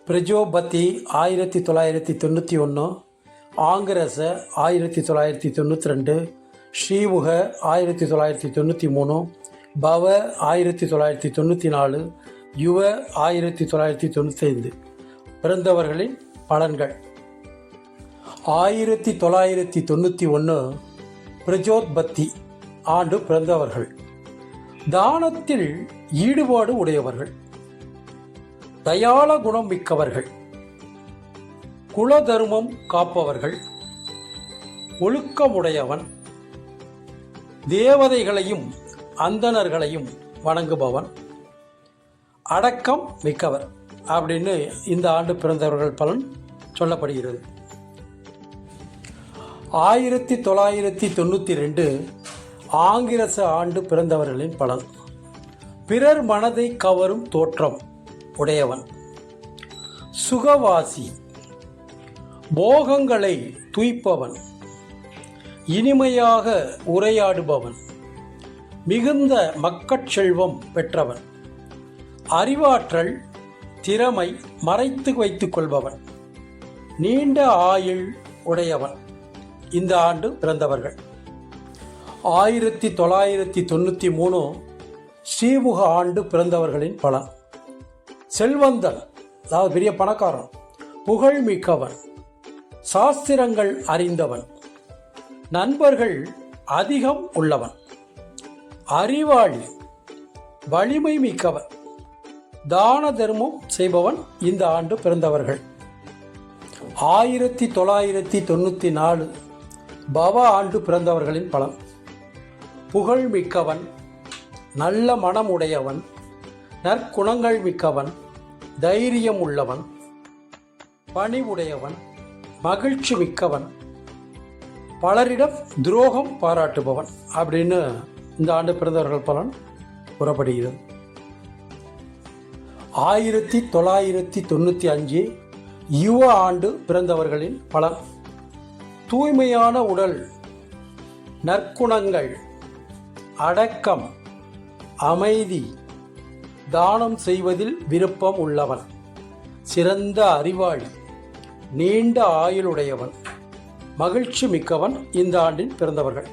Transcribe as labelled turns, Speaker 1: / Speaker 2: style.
Speaker 1: பிரஜோபதி 1991, ஆங்கிரச 1992, ஸ்ரீமுக 1993, பவ 1994, யுவ 1995. பிறந்தவர்களின் பலன்கள். 1991 பிரஜோத்பத்தி ஆண்டு பிறந்தவர்கள். தானத்தில் ஈடுபாடு உடையவர்கள், தயாள குணம் மிக்கவர்கள், குலதர்மம் காப்பவர்கள், ஒழுக்கமுடையவன், தேவதைகளையும் அந்தணர்களையும் வணங்குபவன், அடக்கம் மிக்கவர் அப்படின்னு இந்த ஆண்டு பிறந்தவர்கள் பலன் சொல்லப்படுகிறது. 1992 ஆங்கிரச ஆண்டு பிறந்தவர்களின் பலன். பிறர் மனதை கவரும் தோற்றம் உடையவன், சுகவாசி, போகங்களை துய்ப்பவன், இனிமையாக உரையாடுபவன், மிகுந்த மக்கட்செல்வம் பெற்றவன், அறிவாற்றல் திறமை மறைத்து வைத்துக் கொள்பவன், நீண்ட ஆயுள் உடையவன். இந்த ஆண்டு பிறந்தவர்கள். 1993 ஸ்ரீமுக ஆண்டு பிறந்தவர்களின் பலன். செல்வந்தன், அதாவது பெரிய பணக்காரன், புகழ் மிக்கவன், சாஸ்திரங்கள் அறிந்தவன், நண்பர்கள் அதிகம் உள்ளவன், அறிவாளி, வலிமை மிக்கவன், தான தர்மம் செய்பவன். இந்த ஆண்டு பிறந்தவர்கள். 1994 பவ ஆண்டு பிறந்தவர்களின் பலன். புகழ் மிக்கவன், நல்ல மனம் உடையவன், நற்குணங்கள் மிக்கவன், தைரியம் உள்ளவன், பணிவுடையவன், மகிழ்ச்சி மிக்கவன், பலரிடம் துரோகம் பாராட்டுபவன் அப்படின்னு இந்த ஆண்டு பிறந்தவர்கள் பலன் கூறப்படுகிறது. 1995 யுவ ஆண்டு பிறந்தவர்களின் பலன். தூய்மையான உடல், நற்குணங்கள், அடக்கம், அமைதி, தானம் செய்வதில் விருப்பம் உள்ளவன், சிறந்த அறிவாளி, நீண்ட ஆயுளுடையவன், மகிழ்ச்சி மிக்கவன். இந்த ஆண்டில் பிறந்தவர்கள்.